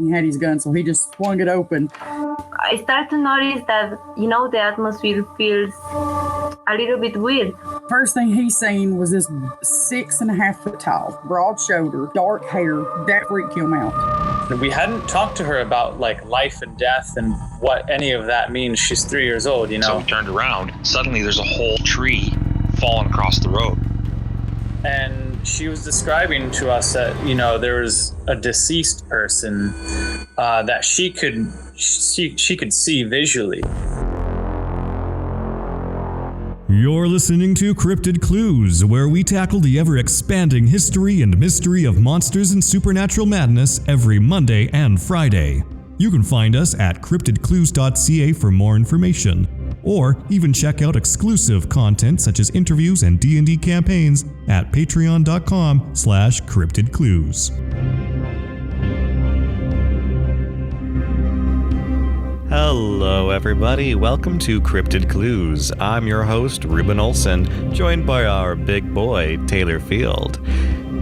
He had his gun, so he just swung it open. I start to notice that, the atmosphere feels a little bit weird. First thing he seen was this 6.5 foot tall, broad shoulder, dark hair. That freaked him out. We hadn't talked to her about like life and death and what any of that means. She's 3 years old, So we turned around. Suddenly there's a whole tree falling across the road. And she was describing to us that, there was a deceased person that she could see visually. You're listening to Cryptid Clues, where we tackle the ever-expanding history and mystery of monsters and supernatural madness every Monday and Friday. You can find us at CryptidClues.ca for more information, or even check out exclusive content such as interviews and D&D campaigns at patreon.com/CryptidClues. Hello everybody, welcome to Cryptid Clues. I'm your host, Reuben Olson, joined by our big boy, Taylor Field.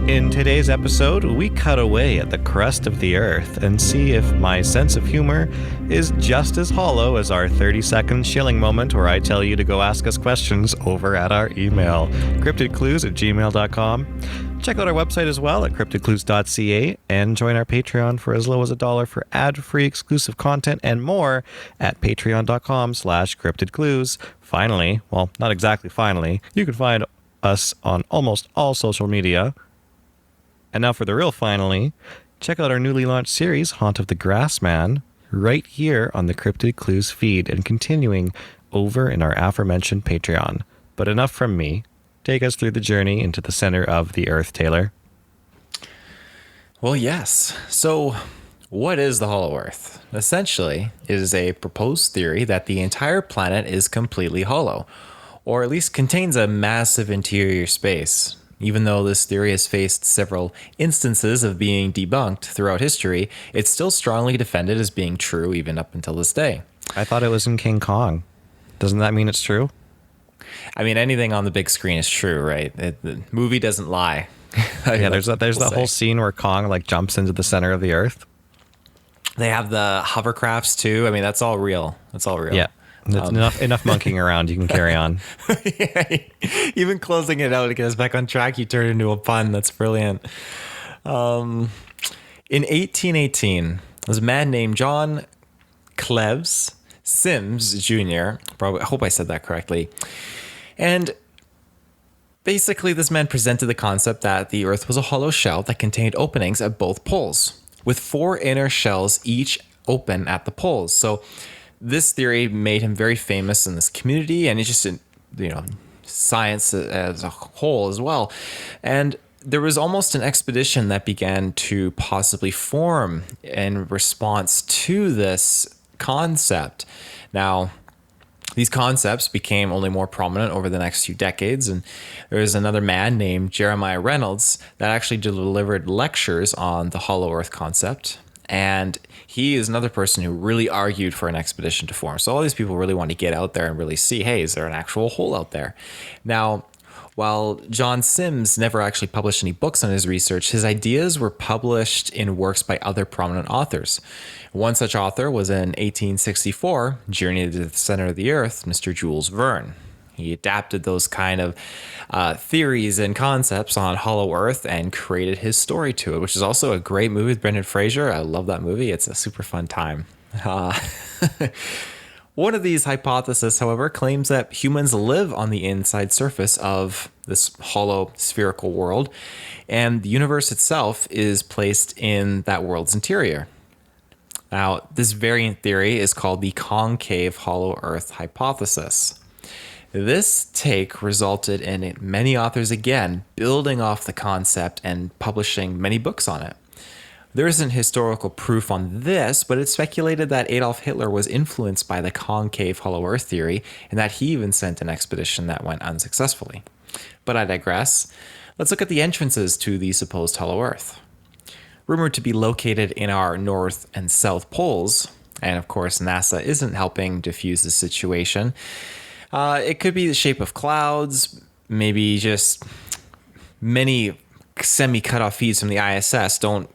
In today's episode, we cut away at the crust of the earth and see if my sense of humor is just as hollow as our 30-second shilling moment where I tell you to go ask us questions over at our email, cryptidclues@gmail.com. Check out our website as well at CryptidClues.ca and join our Patreon for as low as $1 for ad-free exclusive content and more at patreon.com/CryptidClues. Finally, well, not exactly finally, you can find us on almost all social media. And now for the real finally, check out our newly launched series, Haunt of the Grassman, right here on the Cryptid Clues feed and continuing over in our aforementioned Patreon. But enough from me. Take us through the journey into the center of the Earth, Taylor. Well, yes. So, what is the Hollow Earth? Essentially, it is a proposed theory that the entire planet is completely hollow, or at least contains a massive interior space. Even though this theory has faced several instances of being debunked throughout history, it's still strongly defended as being true even up until this day. I thought it was in King Kong. Doesn't that mean it's true? I mean, anything on the big screen is true, right? The movie doesn't lie. Yeah, there's the whole scene where Kong like jumps into the center of the earth. They have the hovercrafts too. I mean, that's all real. That's all real. Yeah. Enough monkeying around. You can carry on. Yeah, even closing it out to get us back on track, you turn into a pun. That's brilliant. In 1818, there's a man named John Cleves Sims Jr. Probably, I hope I said that correctly. And basically, this man presented the concept that the Earth was a hollow shell that contained openings at both poles, with 4 inner shells each open at the poles. So this theory made him very famous in this community, and it's just in, science as a whole as well. And there was almost an expedition that began to possibly form in response to this concept. Now, these concepts became only more prominent over the next few decades, and there was another man named Jeremiah Reynolds that actually delivered lectures on the Hollow Earth concept. And he is another person who really argued for an expedition to form. So all these people really want to get out there and really see, hey, is there an actual hole out there? Now, while John Sims never actually published any books on his research, his ideas were published in works by other prominent authors. One such author was in 1864, Journey to the Center of the Earth, Mr. Jules Verne. He adapted those kind of theories and concepts on Hollow Earth and created his story to it, which is also a great movie with Brendan Fraser. I love that movie. It's a super fun time. One of these hypotheses, however, claims that humans live on the inside surface of this hollow spherical world, and the universe itself is placed in that world's interior. Now, this variant theory is called the concave hollow Earth hypothesis. This take resulted in many authors again building off the concept and publishing many books on it. There isn't historical proof on this, but it's speculated that Adolf Hitler was influenced by the concave hollow Earth theory and that he even sent an expedition that went unsuccessfully. But I digress. Let's look at the entrances to the supposed hollow Earth. Rumored to be located in our north and south poles, and of course NASA isn't helping diffuse the situation. It could be the shape of clouds, maybe just many semi-cut-off feeds from the ISS don't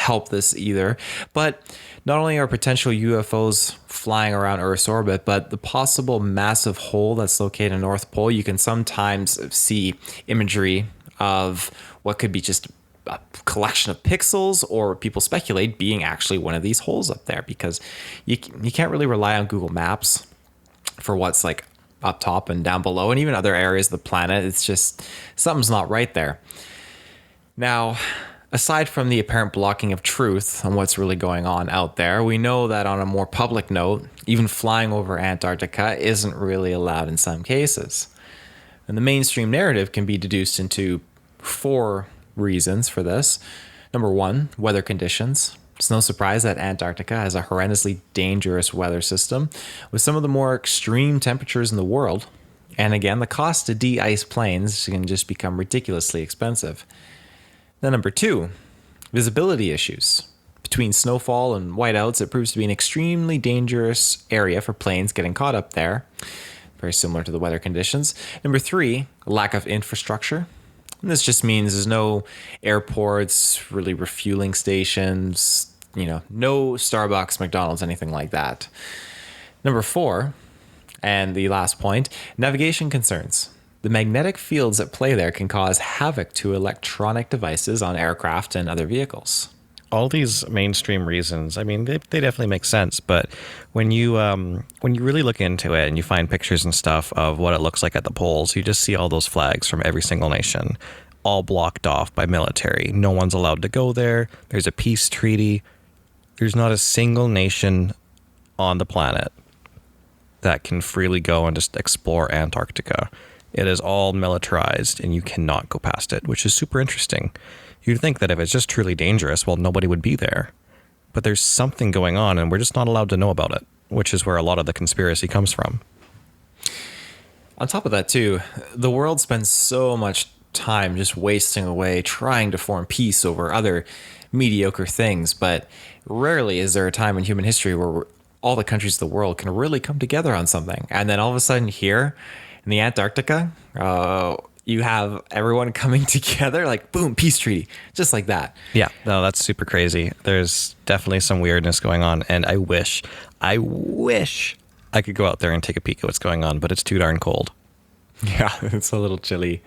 help this either. But not only are potential UFOs flying around Earth's orbit, but the possible massive hole that's located in the North Pole, you can sometimes see imagery of what could be just a collection of pixels, or people speculate being actually one of these holes up there, because you can't really rely on Google Maps for what's like up top and down below, and even other areas of the planet. It's just something's not right there. Now, aside from the apparent blocking of truth on what's really going on out there, we know that on a more public note, even flying over Antarctica isn't really allowed in some cases. And the mainstream narrative can be deduced into 4 reasons for this. Number 1, weather conditions. It's no surprise that Antarctica has a horrendously dangerous weather system with some of the more extreme temperatures in the world. And again, the cost to de-ice planes can just become ridiculously expensive. Then number 2, visibility issues. Between snowfall and whiteouts, it proves to be an extremely dangerous area for planes getting caught up there. Very similar to the weather conditions. Number 3, lack of infrastructure. And this just means there's no airports, really refueling stations, no Starbucks, McDonald's, anything like that. Number 4, and the last point, navigation concerns. The magnetic fields at play there can cause havoc to electronic devices on aircraft and other vehicles. All these mainstream reasons, I mean, they definitely make sense. But when you really look into it and you find pictures and stuff of what it looks like at the poles, you just see all those flags from every single nation, all blocked off by military. No one's allowed to go there. There's a peace treaty. There's not a single nation on the planet that can freely go and just explore Antarctica. It is all militarized and you cannot go past it, which is super interesting. You'd think that if it's just truly dangerous, well, nobody would be there. But there's something going on and we're just not allowed to know about it, which is where a lot of the conspiracy comes from. On top of that, too, the world spends so much time just wasting away trying to form peace over other mediocre things, but rarely is there a time in human history where all the countries of the world can really come together on something. And then all of a sudden here in the Antarctica, you have everyone coming together, like, boom, peace treaty, just like that. Yeah, no, that's super crazy. There's definitely some weirdness going on, and I wish I could go out there and take a peek at what's going on, but it's too darn cold. Yeah, it's a little chilly.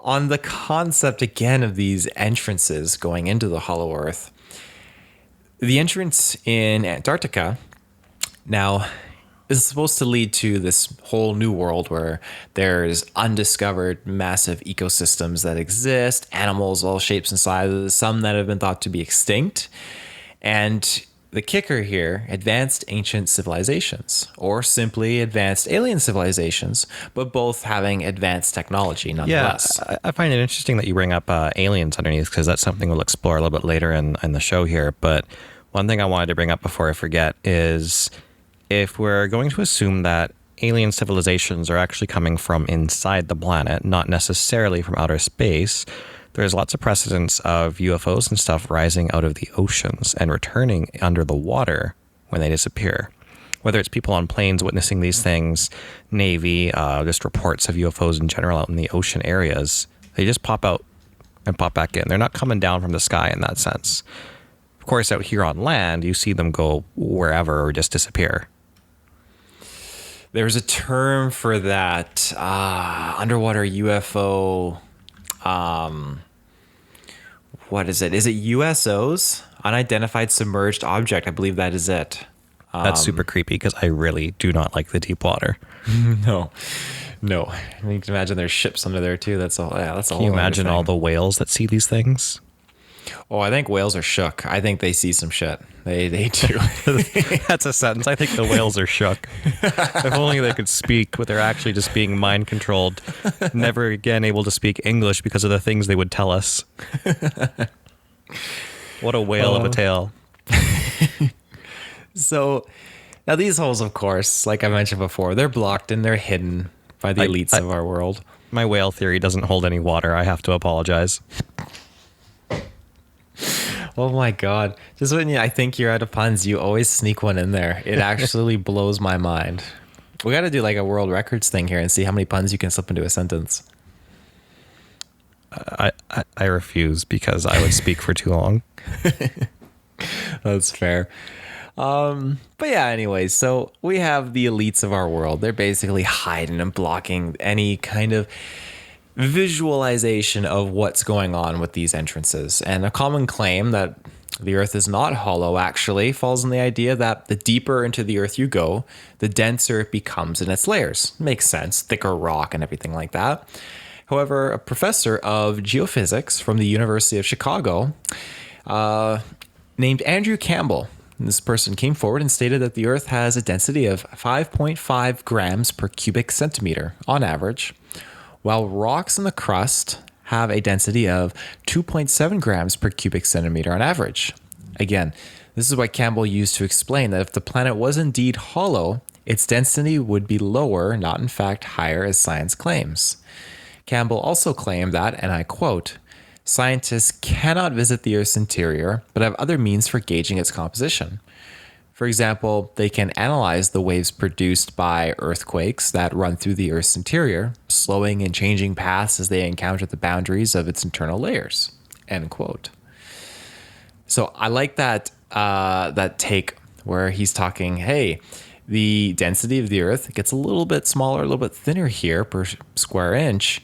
On the concept, again, of these entrances going into the Hollow Earth, the entrance in Antarctica now is supposed to lead to this whole new world where there's undiscovered massive ecosystems that exist, animals all shapes and sizes, some that have been thought to be extinct. And the kicker here, advanced ancient civilizations, or simply advanced alien civilizations, but both having advanced technology nonetheless. Yeah, I find it interesting that you bring up aliens underneath, because that's something we'll explore a little bit later in the show here. But one thing I wanted to bring up before I forget is, if we're going to assume that alien civilizations are actually coming from inside the planet, not necessarily from outer space, there's lots of precedents of UFOs and stuff rising out of the oceans and returning under the water when they disappear. Whether it's people on planes witnessing these things, Navy, just reports of UFOs in general out in the ocean areas, they just pop out and pop back in. They're not coming down from the sky in that sense. Of course, out here on land, you see them go wherever or just disappear. There's a term for that, underwater UFO. What is it? Is it USOs? Unidentified submerged object. I believe that is it. That's super creepy, because I really do not like the deep water. No. You can imagine there's ships under there too. That's all. Yeah, that's all. Can you imagine all the whales that see these things? Oh, I think whales are shook. I think they see some shit. They do. That's a sentence. I think the whales are shook. If only they could speak, but they're actually just being mind controlled. Never again able to speak English because of the things they would tell us. What a whale of a tale. So now these holes, of course, like I mentioned before, they're blocked and they're hidden by the elites of our world. My whale theory doesn't hold any water. I have to apologize. Oh my God. Just when I think you're out of puns, you always sneak one in there. It actually blows my mind. We got to do like a world records thing here and see how many puns you can slip into a sentence. I refuse because I would speak for too long. That's fair. But yeah, anyways, so we have the elites of our world. They're basically hiding and blocking any kind of visualization of what's going on with these entrances. And a common claim that the Earth is not hollow actually falls on the idea that the deeper into the Earth you go, the denser it becomes in its layers. Makes sense, thicker rock and everything like that. However, a professor of geophysics from the University of Chicago named Andrew Campbell, this person came forward and stated that the Earth has a density of 5.5 grams per cubic centimeter on average, while rocks in the crust have a density of 2.7 grams per cubic centimeter on average. Again, this is what Campbell used to explain that if the planet was indeed hollow, its density would be lower, not in fact higher as science claims. Campbell also claimed that, and I quote, "Scientists cannot visit the Earth's interior, but have other means for gauging its composition. For example, they can analyze the waves produced by earthquakes that run through the Earth's interior, slowing and changing paths as they encounter the boundaries of its internal layers." End quote. So I like that that take where he's talking, hey, the density of the Earth gets a little bit smaller, a little bit thinner here per square inch.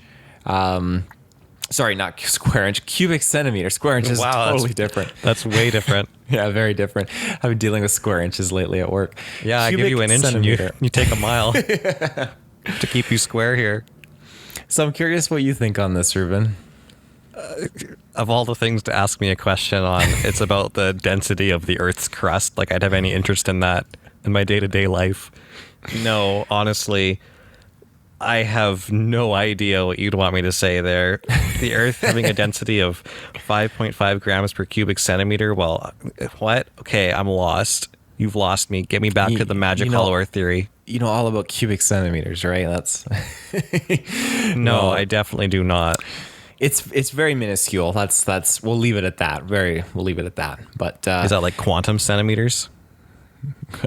Sorry, not square inch, cubic centimeter. Square inch is totally different. That's way different. Yeah, very different. I've been dealing with square inches lately at work. Yeah, I give you an inch and you take a mile to keep you square here. So I'm curious what you think on this, Reuben. Of all the things to ask me a question on, it's about the density of the Earth's crust. Like I'd have any interest in that in my day-to-day life. No, honestly, I have no idea what you'd want me to say there. The Earth having a density of 5.5 grams per cubic centimeter. Well, what? Okay, I'm lost. You've lost me. Get me back to the magic hollow Earth theory. You know all about cubic centimeters, right? That's No, I definitely do not. It's very minuscule. That's we'll leave it at that. We'll leave it at that. But is that like quantum centimeters?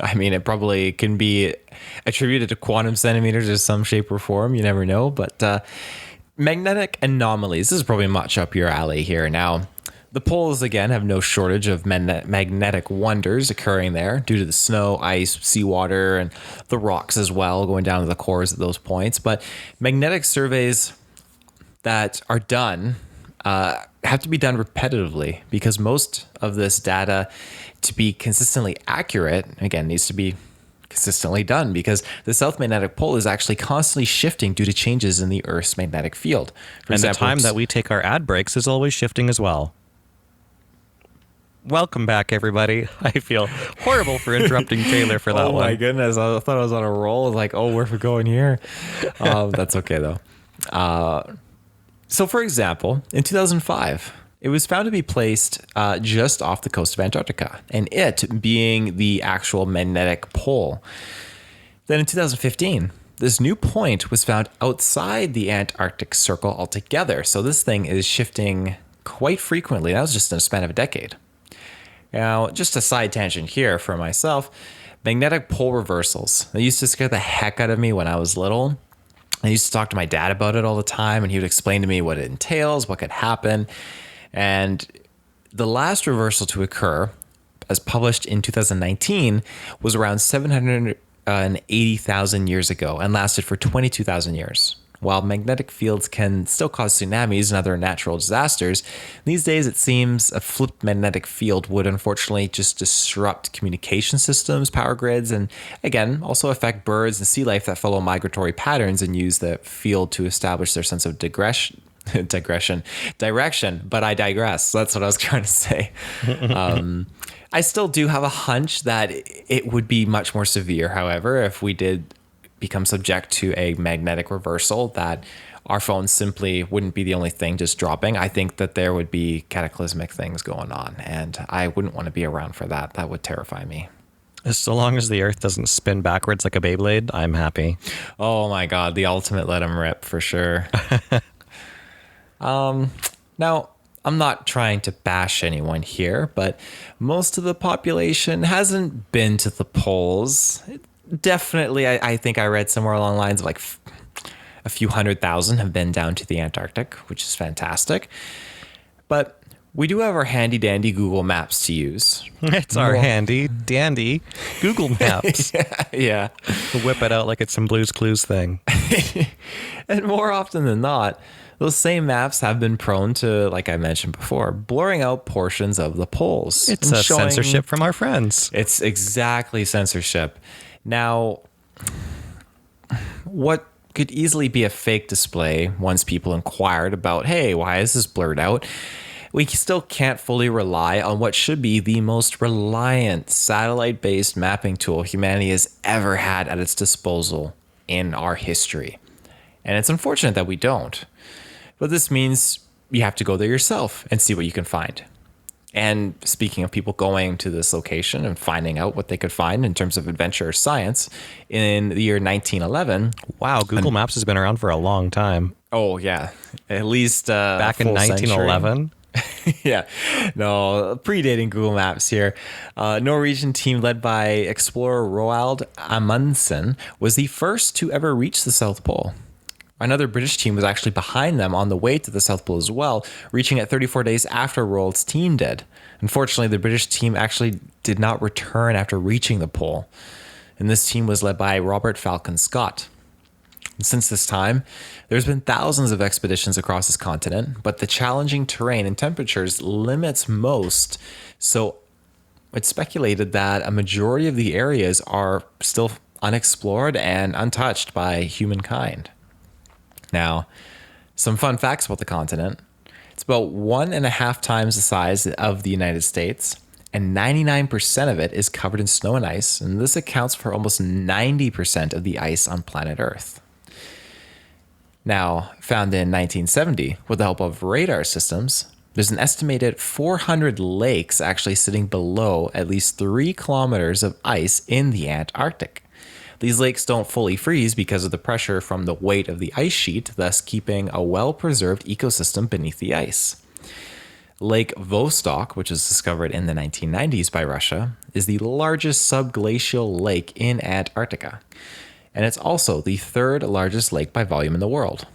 I mean, it probably can be attributed to quantum centimeters in some shape or form. You never know. But magnetic anomalies, this is probably much up your alley here. Now, the poles, again, have no shortage of magnetic wonders occurring there due to the snow, ice, seawater, and the rocks as well, going down to the cores at those points. But magnetic surveys that are done have to be done repetitively because most of this data to be consistently accurate, again, needs to be consistently done because the south magnetic pole is actually constantly shifting due to changes in the Earth's magnetic field. For example, the time that we take our ad breaks is always shifting as well. Welcome back, everybody. I feel horrible for interrupting Taylor for that one. Oh my goodness, I thought I was on a roll. I was like, oh, where are we going here? That's okay though. So for example, in 2005, it was found to be placed just off the coast of Antarctica, and it being the actual magnetic pole. Then in 2015, this new point was found outside the Antarctic Circle altogether. So this thing is shifting quite frequently. That was just in a span of a decade. Now, just a side tangent here for myself, magnetic pole reversals. They used to scare the heck out of me when I was little. I used to talk to my dad about it all the time, and he would explain to me what it entails, what could happen. And the last reversal to occur, as published in 2019, was around 780,000 years ago and lasted for 22,000 years. While magnetic fields can still cause tsunamis and other natural disasters, these days it seems a flipped magnetic field would unfortunately just disrupt communication systems, power grids, and again, also affect birds and sea life that follow migratory patterns and use the field to establish their sense of direction, but I digress. That's what I was trying to say. I still do have a hunch that it would be much more severe, however, if we did become subject to a magnetic reversal, that our phones simply wouldn't be the only thing just dropping. I think that there would be cataclysmic things going on, and I wouldn't want to be around for that. That would terrify me. So long as the Earth doesn't spin backwards like a Beyblade, I'm happy. Oh my God, the ultimate let 'em rip for sure. Now, I'm not trying to bash anyone here, but most of the population hasn't been to the poles. Definitely, I think I read somewhere along the lines of like A few 100,000 have been down to the Antarctic, which is fantastic. But we do have our handy dandy Google Maps to use. It's our handy dandy Google Maps. Yeah. We'll whip it out like it's some Blue's Clues thing. And more often than not, those same maps have been prone to, like I mentioned before, blurring out portions of the poles. It's a censorship from our friends. It's exactly censorship. Now, what could easily be a fake display once people inquired about, hey, why is this blurred out? We still can't fully rely on what should be the most reliant satellite-based mapping tool humanity has ever had at its disposal in our history. And it's unfortunate that we don't. But this means you have to go there yourself and see what you can find. And speaking of people going to this location and finding out what they could find in terms of adventure or science, in the year 1911... Wow, Google Maps has been around for a long time. Oh, yeah. At least... back in 1911? Yeah. No, predating Google Maps here. Norwegian team led by explorer Roald Amundsen was the first to ever reach the South Pole. Another British team was actually behind them on the way to the South Pole as well, reaching it 34 days after Roald's team did. Unfortunately, the British team actually did not return after reaching the pole. And this team was led by Robert Falcon Scott. And since this time, there's been thousands of expeditions across this continent, but the challenging terrain and temperatures limits most. So it's speculated that a majority of the areas are still unexplored and untouched by humankind. Now, some fun facts about the continent. It's about 1.5 times the size of the United States, and 99% of it is covered in snow and ice, and this accounts for almost 90% of the ice on planet Earth. Now, found in 1970, with the help of radar systems, there's an estimated 400 lakes actually sitting below at least 3 kilometers of ice in the Antarctic. These lakes don't fully freeze because of the pressure from the weight of the ice sheet, thus keeping a well-preserved ecosystem beneath the ice. Lake Vostok, which was discovered in the 1990s by Russia, is the largest subglacial lake in Antarctica. And it's also the 3rd largest lake by volume in the world.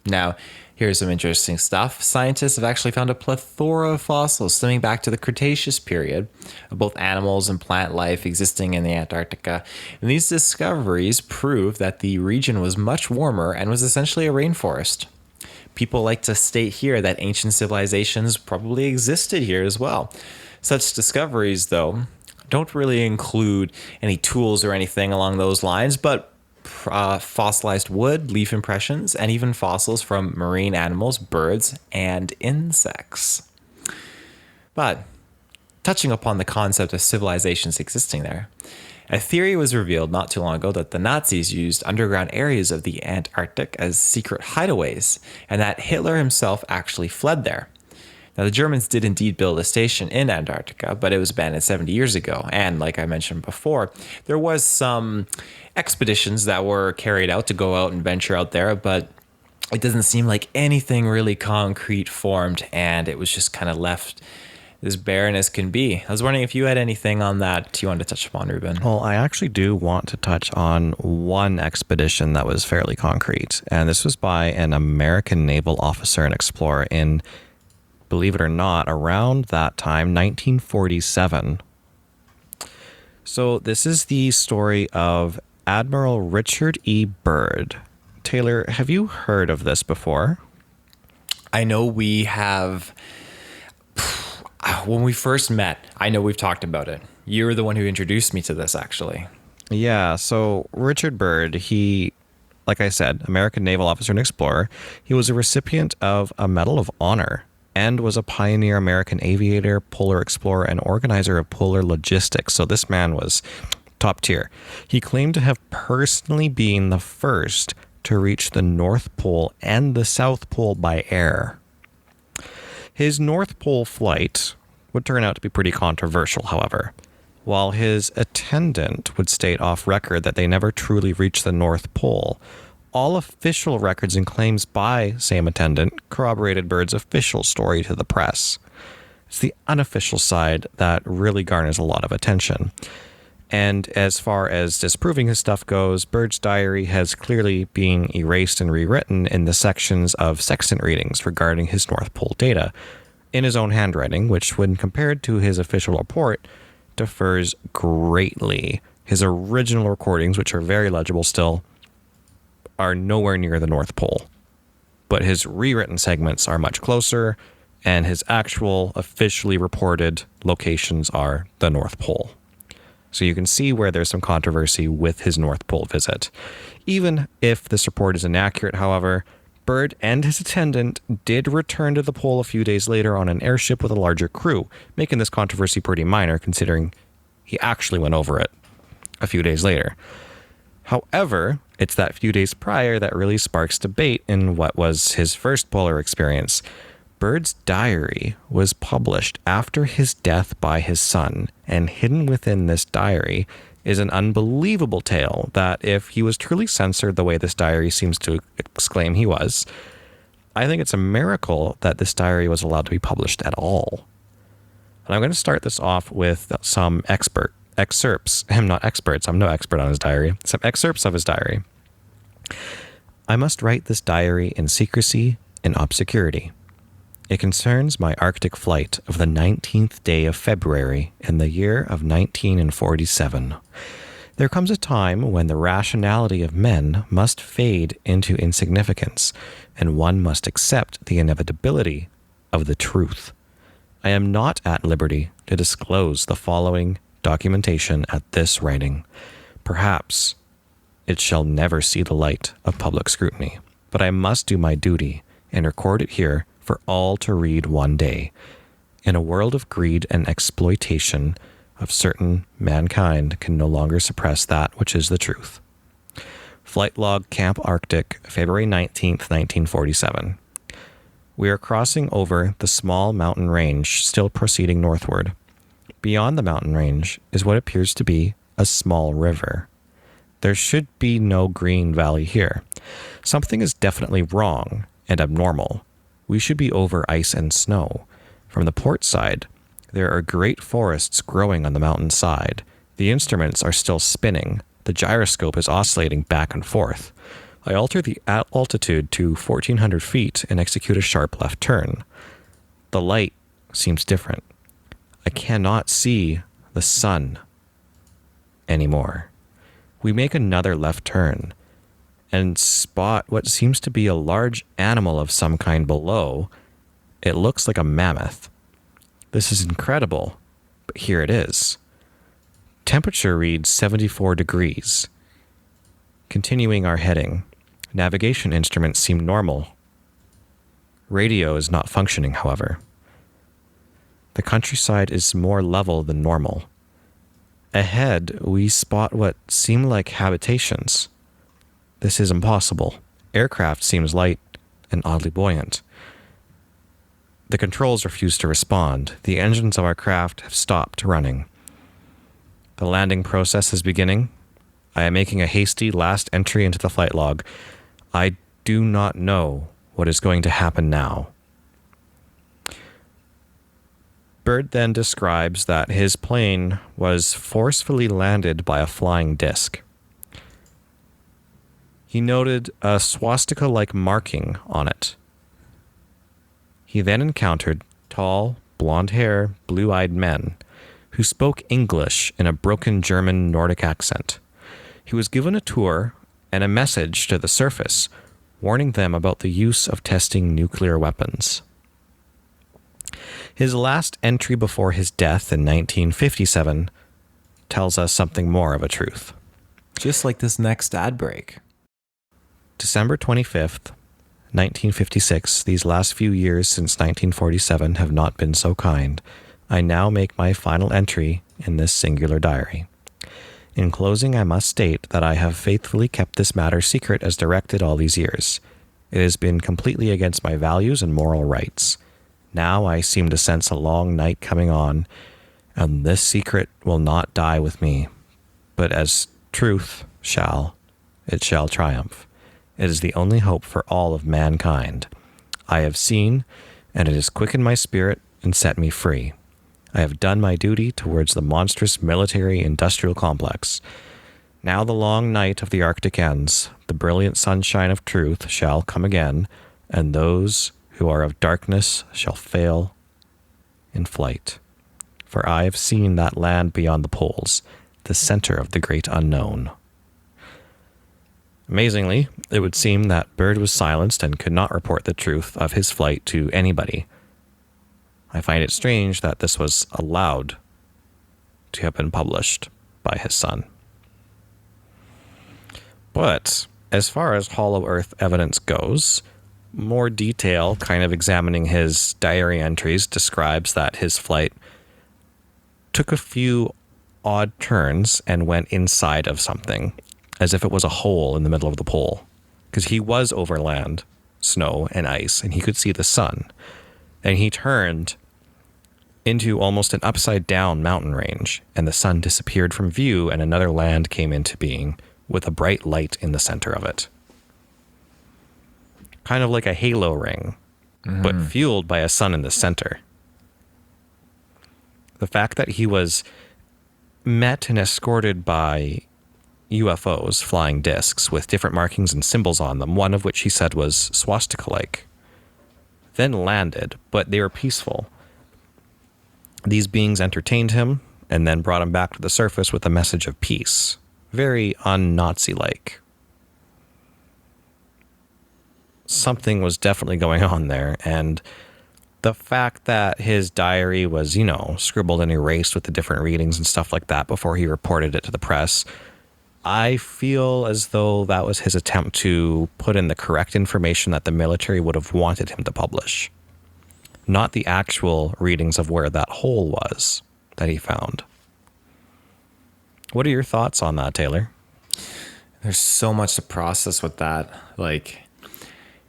Now, here's some interesting stuff. Scientists have actually found a plethora of fossils stemming back to the Cretaceous period of both animals and plant life existing in the Antarctica. And these discoveries prove that the region was much warmer and was essentially a rainforest. People like to state here that ancient civilizations probably existed here as well. Such discoveries, though, don't really include any tools or anything along those lines, but fossilized wood, leaf impressions, and even fossils from marine animals, birds, and insects. But touching upon the concept of civilizations existing there, a theory was revealed not too long ago that the Nazis used underground areas of the Antarctic as secret hideaways, and that Hitler himself actually fled there. Now, the Germans did indeed build a station in Antarctica, but it was abandoned 70 years ago. And like I mentioned before, there was some expeditions that were carried out to go out and venture out there, but it doesn't seem like anything really concrete formed, and it was just kind of left as barren as can be. I was wondering if you had anything on that you wanted to touch upon, Reuben. Well, I actually do want to touch on one expedition that was fairly concrete, and this was by an American naval officer and explorer in, believe it or not, around that time, 1947. So this is the story of Admiral Richard E. Byrd. Taylor, have you heard of this before? I know we have. When we first met, I know we've talked about it. You were the one who introduced me to this, actually. Yeah, so Richard Byrd, he, like I said, American naval officer and explorer, he was a recipient of a Medal of Honor and was a pioneer American aviator, polar explorer, and organizer of polar logistics. So this man was top tier. He claimed to have personally been the first to reach the North Pole and the South Pole by air. His North Pole flight would turn out to be pretty controversial, however. While his attendant would state off record that they never truly reached the North Pole, all official records and claims by same attendant corroborated Byrd's official story to the press. It's the unofficial side that really garners a lot of attention. And as far as disproving his stuff goes, Bird's diary has clearly been erased and rewritten in the sections of sextant readings regarding his North Pole data in his own handwriting, which, when compared to his official report, differs greatly. His original recordings, which are very legible still, are nowhere near the North Pole. But his rewritten segments are much closer, and his actual officially reported locations are the North Pole. So you can see where there's some controversy with his North Pole visit. Even if this report is inaccurate, however, Bird and his attendant did return to the pole a few days later on an airship with a larger crew, making this controversy pretty minor considering he actually went over it a few days later. However, it's that few days prior that really sparks debate in what was his first polar experience. Bird's diary was published after his death by his son, and hidden within this diary is an unbelievable tale that, if he was truly censored the way this diary seems to exclaim he was, I think it's a miracle that this diary was allowed to be published at all. And I'm going to start this off with some excerpts. I'm not experts. I'm no expert on his diary. Some excerpts of his diary. I must write this diary in secrecy and obscurity. It concerns my Arctic flight of the 19th day of February in the year of 1947. There comes a time when the rationality of men must fade into insignificance, and one must accept the inevitability of the truth. I am not at liberty to disclose the following documentation at this writing. Perhaps it shall never see the light of public scrutiny, but I must do my duty and record it here for all to read one day. In a world of greed and exploitation of certain, mankind can no longer suppress that which is the truth. Flight log, Camp Arctic, February 19th, 1947. We are crossing over the small mountain range, still proceeding northward. Beyond the mountain range is what appears to be a small river. There should be no green valley here. Something is definitely wrong and abnormal. We should be over ice and snow. From the port side, there are great forests growing on the mountain side. The instruments are still spinning. The gyroscope is oscillating back and forth. I alter the altitude to 1,400 feet and execute a sharp left turn. The light seems different. I cannot see the sun anymore. We make another left turn and spot what seems to be a large animal of some kind below. It looks like a mammoth. This is incredible, but here it is. Temperature reads 74 degrees. Continuing our heading, navigation instruments seem normal. Radio is not functioning, however. The countryside is more level than normal. Ahead, we spot what seem like habitations. This is impossible. Aircraft seems light and oddly buoyant. The controls refuse to respond. The engines of our craft have stopped running. The landing process is beginning. I am making a hasty last entry into the flight log. I do not know what is going to happen now. Bird then describes that his plane was forcefully landed by a flying disc. He noted a swastika-like marking on it. He then encountered tall, blonde-haired, blue-eyed men who spoke English in a broken German Nordic accent. He was given a tour and a message to the surface, warning them about the use of testing nuclear weapons. His last entry before his death in 1957 tells us something more of a truth. Just like this next ad break. December 25th, 1956, these last few years since 1947 have not been so kind. I now make my final entry in this singular diary. In closing, I must state that I have faithfully kept this matter secret as directed all these years. It has been completely against my values and moral rights. Now I seem to sense a long night coming on, and this secret will not die with me, but as truth it shall triumph. It is the only hope for all of mankind. I have seen, and it has quickened my spirit and set me free. I have done my duty towards the monstrous military-industrial complex. Now the long night of the Arctic ends. The brilliant sunshine of truth shall come again, and those who are of darkness shall fail in flight. For I have seen that land beyond the poles, the center of the great unknown. Amazingly, it would seem that Bird was silenced and could not report the truth of his flight to anybody. I find it strange that this was allowed to have been published by his son. But as far as Hollow Earth evidence goes, more detail, kind of examining his diary entries, describes that his flight took a few odd turns and went inside of something, as if it was a hole in the middle of the pole, because he was over land, snow and ice, and he could see the sun. And he turned into almost an upside down mountain range, and the sun disappeared from view and another land came into being with a bright light in the center of it. Kind of like a halo ring, but fueled by a sun in the center. The fact that he was met and escorted by UFOs, flying discs, with different markings and symbols on them, one of which he said was swastika-like, then landed, but they were peaceful. These beings entertained him and then brought him back to the surface with a message of peace. Very un-Nazi-like. Something was definitely going on there, and the fact that his diary was, scribbled and erased with the different readings and stuff like that before he reported it to the press, I feel as though that was his attempt to put in the correct information that the military would have wanted him to publish, not the actual readings of where that hole was that he found. What are your thoughts on that, Taylor? There's so much to process with that. Like,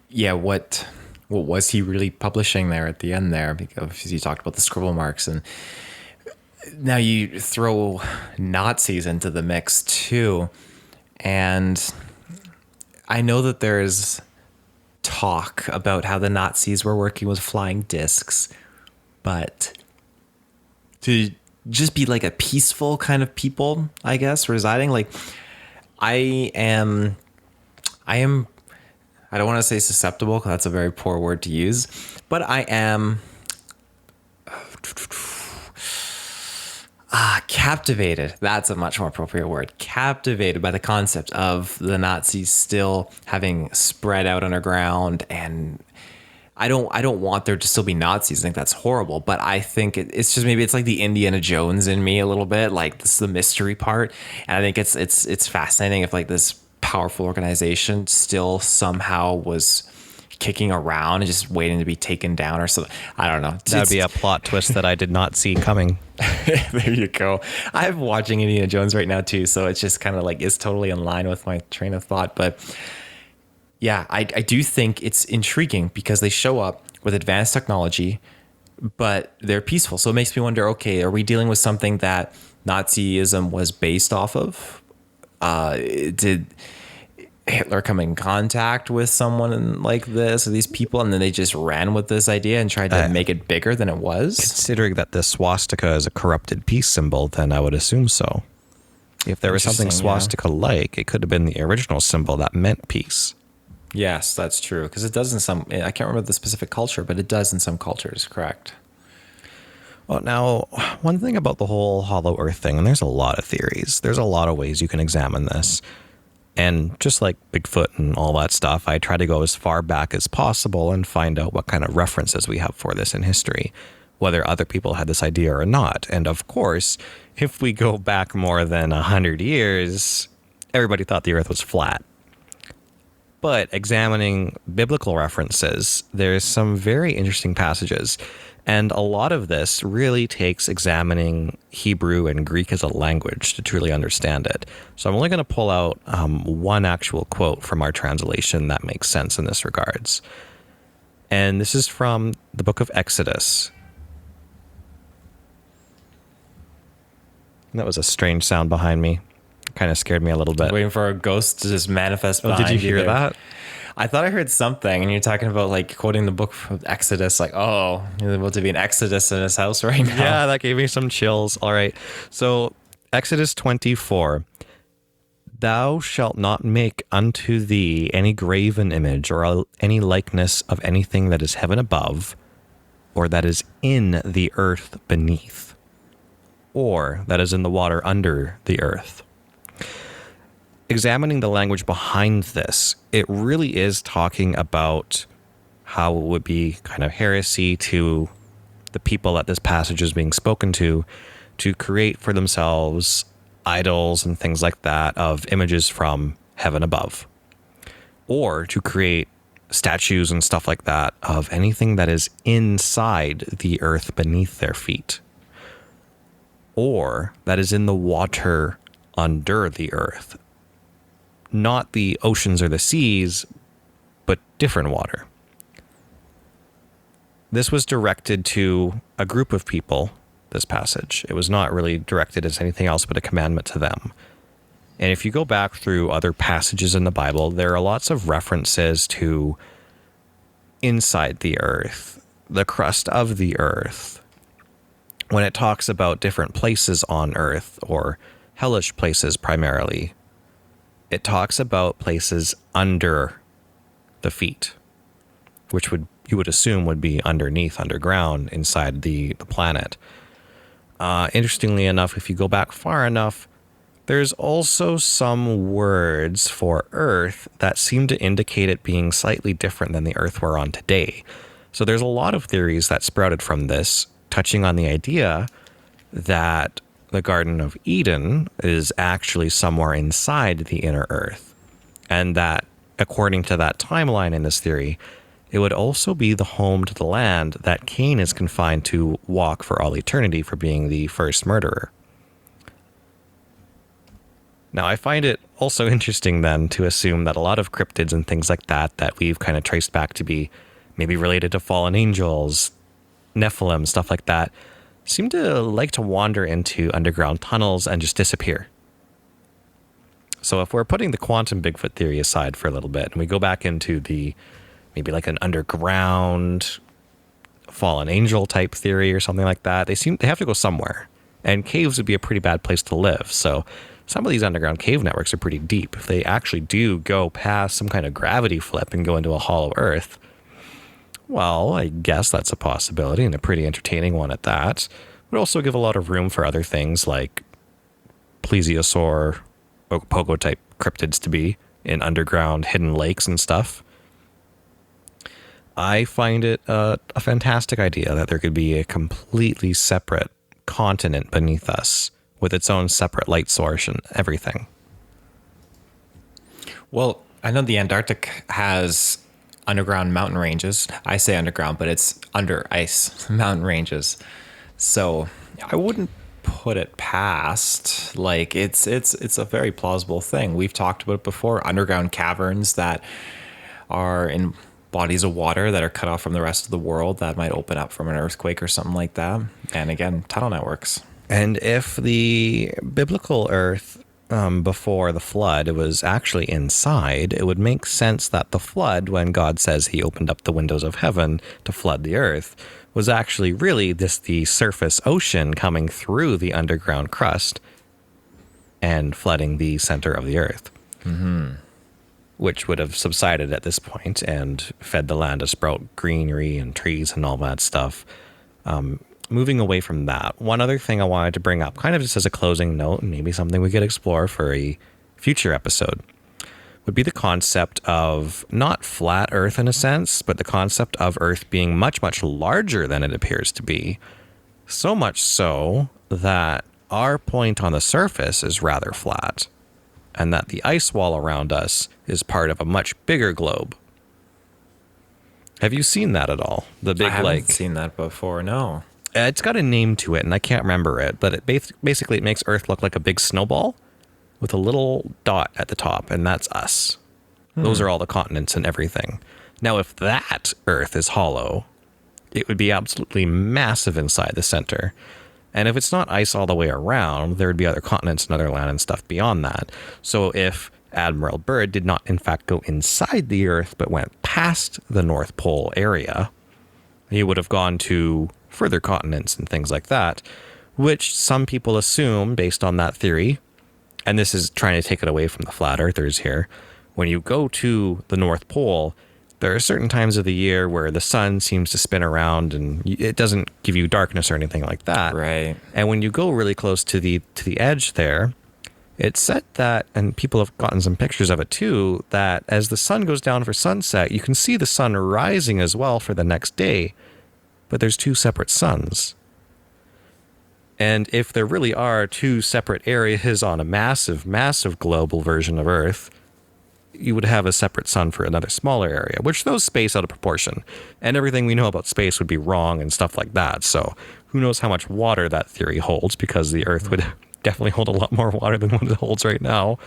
yeah, what was he really publishing there at the end there? Because you talked about the scribble marks, and now you throw Nazis into the mix too. And I know that there's talk about how the Nazis were working with flying discs, but to just be like a peaceful kind of people, I guess, residing, like I don't want to say susceptible, because that's a very poor word to use, but I am captivated. That's a much more appropriate word. Captivated by the concept of the Nazis still having spread out underground. And I don't want there to still be Nazis. I think that's horrible. But I think it's just, maybe it's like the Indiana Jones in me a little bit. Like, this is the mystery part. And I think it's fascinating if like this powerful organization still somehow was kicking around and just waiting to be taken down or something. I don't know. That'd be a plot twist that I did not see coming. There you go. I'm watching Indiana Jones right now too, so it's just kind of like, it's totally in line with my train of thought. But yeah, I do think it's intriguing because they show up with advanced technology, but they're peaceful. So it makes me wonder, okay, are we dealing with something that Nazism was based off of? Did Hitler come in contact with someone like this, or these people, and then they just ran with this idea and tried to make it bigger than it was? Considering that the swastika is a corrupted peace symbol, then I would assume so. If there was something swastika-like, it could have been the original symbol that meant peace. Yes, that's true. Because it does in some, I can't remember the specific culture, but it does in some cultures, correct? Well, now, one thing about the whole Hollow Earth thing, and there's a lot of theories. There's a lot of ways you can examine this. And just like Bigfoot and all that stuff, I try to go as far back as possible and find out what kind of references we have for this in history, whether other people had this idea or not. And of course, if we go back more than 100 years, everybody thought the Earth was flat. But examining biblical references, there's some very interesting passages. And a lot of this really takes examining Hebrew and Greek as a language to truly understand it. So I'm only going to pull out one actual quote from our translation that makes sense in this regards. And this is from the book of Exodus. That was a strange sound behind me. Kind of scared me a little bit. Waiting for a ghost to just manifest behind did you hear there. that? I thought I heard something, and you're talking about like quoting the book from Exodus, like, oh, there's about to be an Exodus in his house right now. Yeah, that gave me some chills. All right. So, Exodus 24. Thou shalt not make unto thee any graven image or any likeness of anything that is heaven above, or that is in the earth beneath, or that is in the water under the earth. Examining the language behind this, it really is talking about how it would be kind of heresy to the people that this passage is being spoken to create for themselves idols and things like that of images from heaven above, or to create statues and stuff like that of anything that is inside the earth beneath their feet, or that is in the water under the earth. Not the oceans or the seas, but different water. This was directed to a group of people, this passage. It was not really directed as anything else but a commandment to them. And if you go back through other passages in the Bible, there are lots of references to inside the earth, the crust of the earth. When it talks about different places on earth, or hellish places primarily, it talks about places under the feet, which you would assume would be underneath, underground, inside the planet. Interestingly enough, if you go back far enough, there's also some words for Earth that seem to indicate it being slightly different than the Earth we're on today. So there's a lot of theories that sprouted from this, touching on the idea that the Garden of Eden is actually somewhere inside the inner Earth, and that, according to that timeline in this theory, it would also be the home to the land that Cain is confined to walk for all eternity for being the first murderer. Now, I find it also interesting then to assume that a lot of cryptids and things like that we've kind of traced back to be maybe related to fallen angels, Nephilim, stuff like that, seem to like to wander into underground tunnels and just disappear. So if we're putting the quantum Bigfoot theory aside for a little bit and we go back into the maybe like an underground fallen angel type theory or something like that, they have to go somewhere. And caves would be a pretty bad place to live. So some of these underground cave networks are pretty deep. If they actually do go past some kind of gravity flip and go into a hollow earth, well, I guess that's a possibility, and a pretty entertaining one at that. Would also give a lot of room for other things like plesiosaur, Ogopogo type cryptids to be in underground hidden lakes and stuff. I find it a fantastic idea that there could be a completely separate continent beneath us with its own separate light source and everything. Well, I know the Antarctic has underground mountain ranges. I say underground, but it's under ice mountain ranges. So I wouldn't put it past. Like it's a very plausible thing. We've talked about it before. Underground caverns that are in bodies of water that are cut off from the rest of the world that might open up from an earthquake or something like that. And again, tunnel networks. And if the biblical Earth before the flood was actually inside, it would make sense that the flood, when God says he opened up the windows of heaven to flood the earth, was actually really the surface ocean coming through the underground crust and flooding the center of the earth. Mm-hmm. Which would have subsided at this point and fed the land to sprout greenery and trees and all that stuff. Moving away from that, one other thing I wanted to bring up, kind of just as a closing note, and maybe something we could explore for a future episode, would be the concept of not flat Earth in a sense, but the concept of Earth being much, much larger than it appears to be. So much so that our point on the surface is rather flat, and that the ice wall around us is part of a much bigger globe. Have you seen that at all? The big, I haven't seen that before, no. It's got a name to it, and I can't remember it, but it basically it makes Earth look like a big snowball with a little dot at the top, and that's us. Those are all the continents and everything. Now, if that Earth is hollow, it would be absolutely massive inside the center. And if it's not ice all the way around, there would be other continents and other land and stuff beyond that. So if Admiral Byrd did not in fact go inside the Earth, but went past the North Pole area. He would have gone to further continents and things like that, which some people assume, based on that theory, and this is trying to take it away from the flat earthers here, when you go to the North Pole, there are certain times of the year where the sun seems to spin around and it doesn't give you darkness or anything like that. Right. And when you go really close to the edge there, it's said that, and people have gotten some pictures of it too, that as the sun goes down for sunset, you can see the sun rising as well for the next day, but there's two separate suns. And if there really are two separate areas on a massive, massive global version of Earth, you would have a separate sun for another smaller area, which throws space out of proportion. And everything we know about space would be wrong and stuff like that. So who knows how much water that theory holds, because the Earth would definitely hold a lot more water than what it holds right now.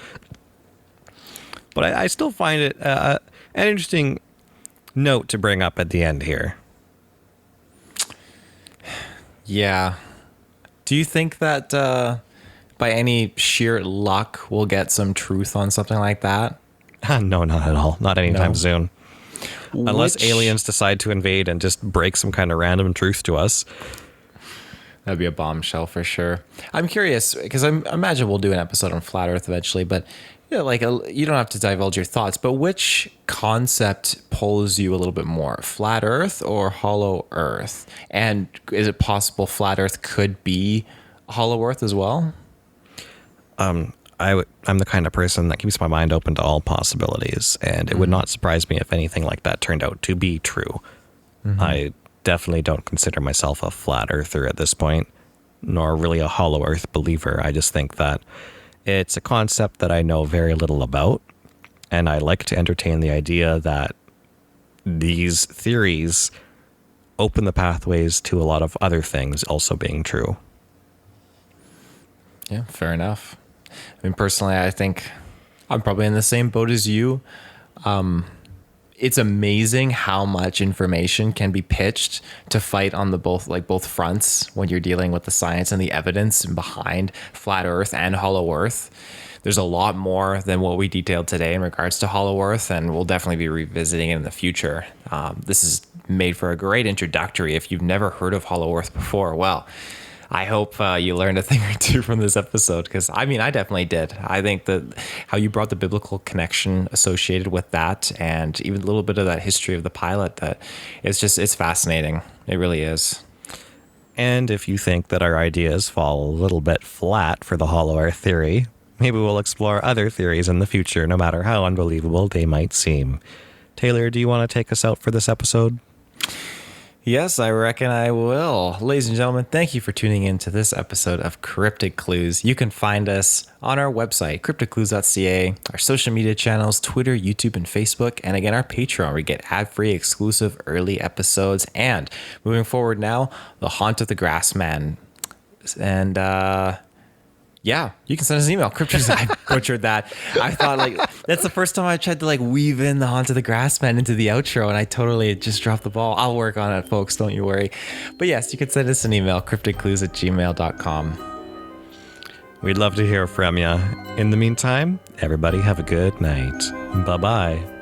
But I still find it an interesting note to bring up at the end here. Yeah. Do you think that by any sheer luck we'll get some truth on something like that? No, not at all. Not anytime No. soon. Unless aliens decide to invade and just break some kind of random truth to us. That'd be a bombshell for sure. I'm curious, because I imagine we'll do an episode on flat Earth eventually, but you don't have to divulge your thoughts, but which concept pulls you a little bit more, flat Earth or hollow Earth? And is it possible flat Earth could be hollow Earth as well? I'm the kind of person that keeps my mind open to all possibilities, and it would not surprise me if anything like that turned out to be true. I definitely don't consider myself a flat earther at this point, nor really a hollow earth believer. I just think that it's a concept that I know very little about, and I like to entertain the idea that these theories open the pathways to a lot of other things also being true. Yeah, fair enough. I mean, personally, I think I'm probably in the same boat as you. It's amazing how much information can be pitched to fight on both fronts when you're dealing with the science and the evidence behind flat Earth and hollow Earth. There's a lot more than what we detailed today in regards to hollow Earth, and we'll definitely be revisiting it in the future. This is made for a great introductory if you've never heard of hollow Earth before. Well, I hope you learned a thing or two from this episode, because I definitely did. I think that how you brought the biblical connection associated with that, and even a little bit of that history of the pilot, that it's fascinating. It really is. And if you think that our ideas fall a little bit flat for the hollow earth theory, maybe we'll explore other theories in the future, no matter how unbelievable they might seem. Taylor, do you want to take us out for this episode? Yes, I reckon I will. Ladies and gentlemen, thank you for tuning in to this episode of Cryptid Clues. You can find us on our website, CryptidClues.ca, our social media channels, Twitter, YouTube, and Facebook, and again, our Patreon, where we get ad-free, exclusive, early episodes, and moving forward now, The Haunt of the Grassman. And, yeah, you can send us an email. Cryptid, I butchered that. I thought that's the first time I tried to weave in the Haunt of the Grassman into the outro, and I totally just dropped the ball. I'll work on it, folks. Don't you worry. But yes, you can send us an email, cryptidclues@gmail.com. We'd love to hear from you. In the meantime, everybody have a good night. Bye-bye.